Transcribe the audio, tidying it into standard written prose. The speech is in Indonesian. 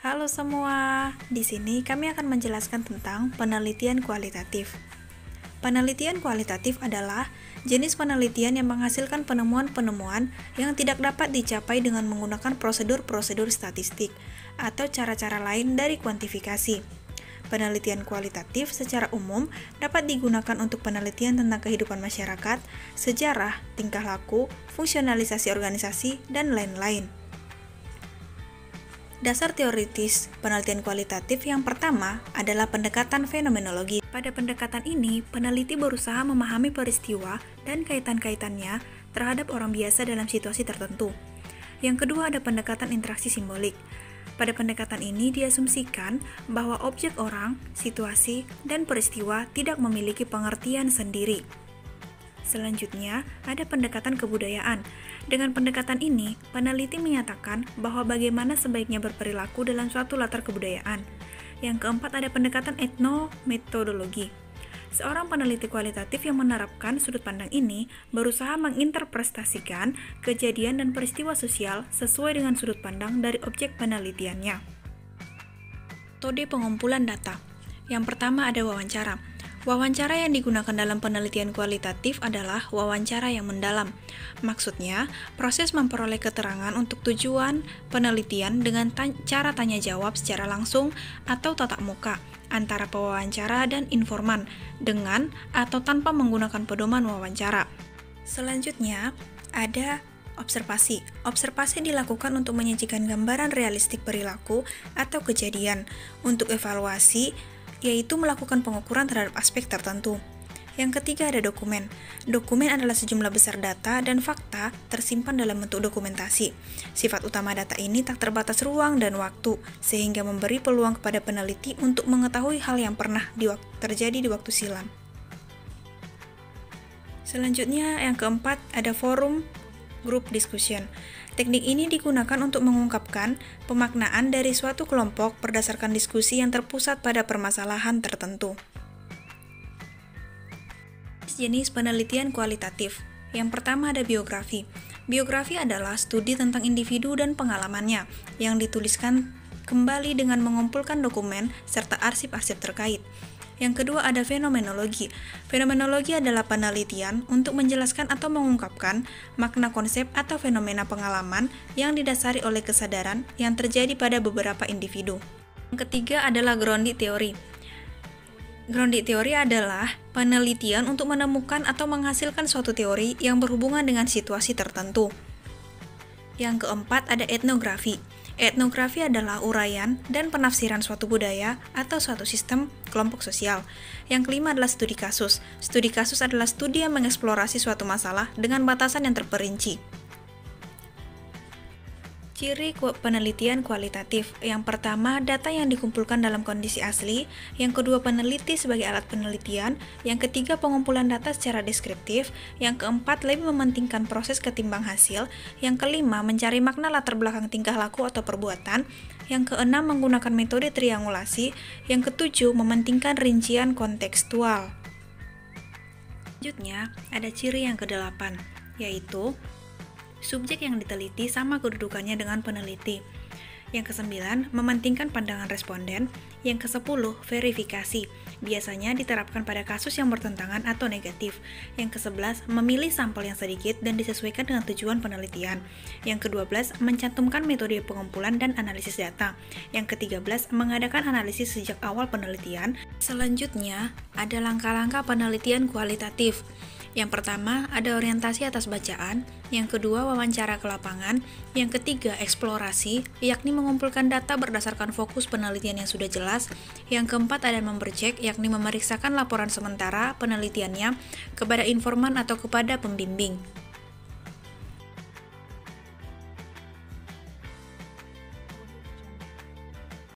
Halo semua, di sini kami akan menjelaskan tentang penelitian kualitatif. Penelitian kualitatif adalah jenis penelitian yang menghasilkan penemuan-penemuan yang tidak dapat dicapai dengan menggunakan prosedur-prosedur statistik atau cara-cara lain dari kuantifikasi. Penelitian kualitatif secara umum dapat digunakan untuk penelitian tentang kehidupan masyarakat, sejarah, tingkah laku, fungsionalisasi organisasi, dan lain-lain. Dasar teoritis penelitian kualitatif yang pertama adalah pendekatan fenomenologi. Pada pendekatan ini, peneliti berusaha memahami peristiwa dan kaitan-kaitannya terhadap orang biasa dalam situasi tertentu. Yang kedua ada pendekatan interaksi simbolik. Pada pendekatan ini diasumsikan bahwa objek orang, situasi, dan peristiwa tidak memiliki pengertian sendiri. Selanjutnya, ada pendekatan kebudayaan. Dengan pendekatan ini, peneliti menyatakan bahwa bagaimana sebaiknya berperilaku dalam suatu latar kebudayaan. Yang keempat, ada pendekatan etnometodologi. Seorang peneliti kualitatif yang menerapkan sudut pandang ini berusaha menginterpretasikan kejadian dan peristiwa sosial sesuai dengan sudut pandang dari objek penelitiannya. Metode pengumpulan data. Yang pertama ada wawancara. Wawancara yang digunakan dalam penelitian kualitatif adalah wawancara yang mendalam. Maksudnya, proses memperoleh keterangan untuk tujuan penelitian dengan cara tanya jawab secara langsung atau tatap muka antara pewawancara dan informan dengan atau tanpa menggunakan pedoman wawancara. Selanjutnya, ada observasi. Observasi dilakukan untuk menyajikan gambaran realistik perilaku atau kejadian. Untuk evaluasi, yaitu melakukan pengukuran terhadap aspek tertentu. Yang ketiga ada dokumen. Dokumen adalah sejumlah besar data dan fakta tersimpan dalam bentuk dokumentasi. Sifat utama data ini tak terbatas ruang dan waktu, sehingga memberi peluang kepada peneliti untuk mengetahui hal yang pernah terjadi di waktu silam. Selanjutnya yang keempat ada forum group discussion. Teknik ini digunakan untuk mengungkapkan pemaknaan dari suatu kelompok berdasarkan diskusi yang terpusat pada permasalahan tertentu. Jenis penelitian kualitatif. Yang pertama ada biografi. Biografi adalah studi tentang individu dan pengalamannya yang dituliskan kembali dengan mengumpulkan dokumen serta arsip-arsip terkait. Yang kedua ada fenomenologi. Fenomenologi adalah penelitian untuk menjelaskan atau mengungkapkan makna konsep atau fenomena pengalaman yang didasari oleh kesadaran yang terjadi pada beberapa individu. Yang ketiga adalah grounded theory. Grounded theory adalah penelitian untuk menemukan atau menghasilkan suatu teori yang berhubungan dengan situasi tertentu. Yang keempat ada etnografi. Etnografi adalah uraian dan penafsiran suatu budaya atau suatu sistem kelompok sosial. Yang kelima adalah studi kasus. Studi kasus adalah studi yang mengeksplorasi suatu masalah dengan batasan yang terperinci. Ciri penelitian kualitatif. Yang pertama, data yang dikumpulkan dalam kondisi asli. Yang kedua, peneliti sebagai alat penelitian. Yang ketiga, pengumpulan data secara deskriptif. Yang keempat, lebih mementingkan proses ketimbang hasil. Yang kelima, mencari makna latar belakang tingkah laku atau perbuatan. Yang keenam, menggunakan metode triangulasi. Yang ketujuh, mementingkan rincian kontekstual. Selanjutnya, ada ciri yang kedelapan, yaitu subjek yang diteliti sama kedudukannya dengan peneliti. Yang kesembilan, mementingkan pandangan responden. Yang kesepuluh, verifikasi. Biasanya diterapkan pada kasus yang bertentangan atau negatif. Yang kesebelas, memilih sampel yang sedikit dan disesuaikan dengan tujuan penelitian. Yang kedua belas, mencantumkan metode pengumpulan dan analisis data. Yang ketiga belas, mengadakan analisis sejak awal penelitian. Selanjutnya, ada langkah-langkah penelitian kualitatif. Yang pertama, ada orientasi atas bacaan. Yang kedua, wawancara ke lapangan. Yang ketiga, eksplorasi, yakni mengumpulkan data berdasarkan fokus penelitian yang sudah jelas. Yang keempat, ada membercek, yakni memeriksakan laporan sementara penelitiannya kepada informan atau kepada pembimbing.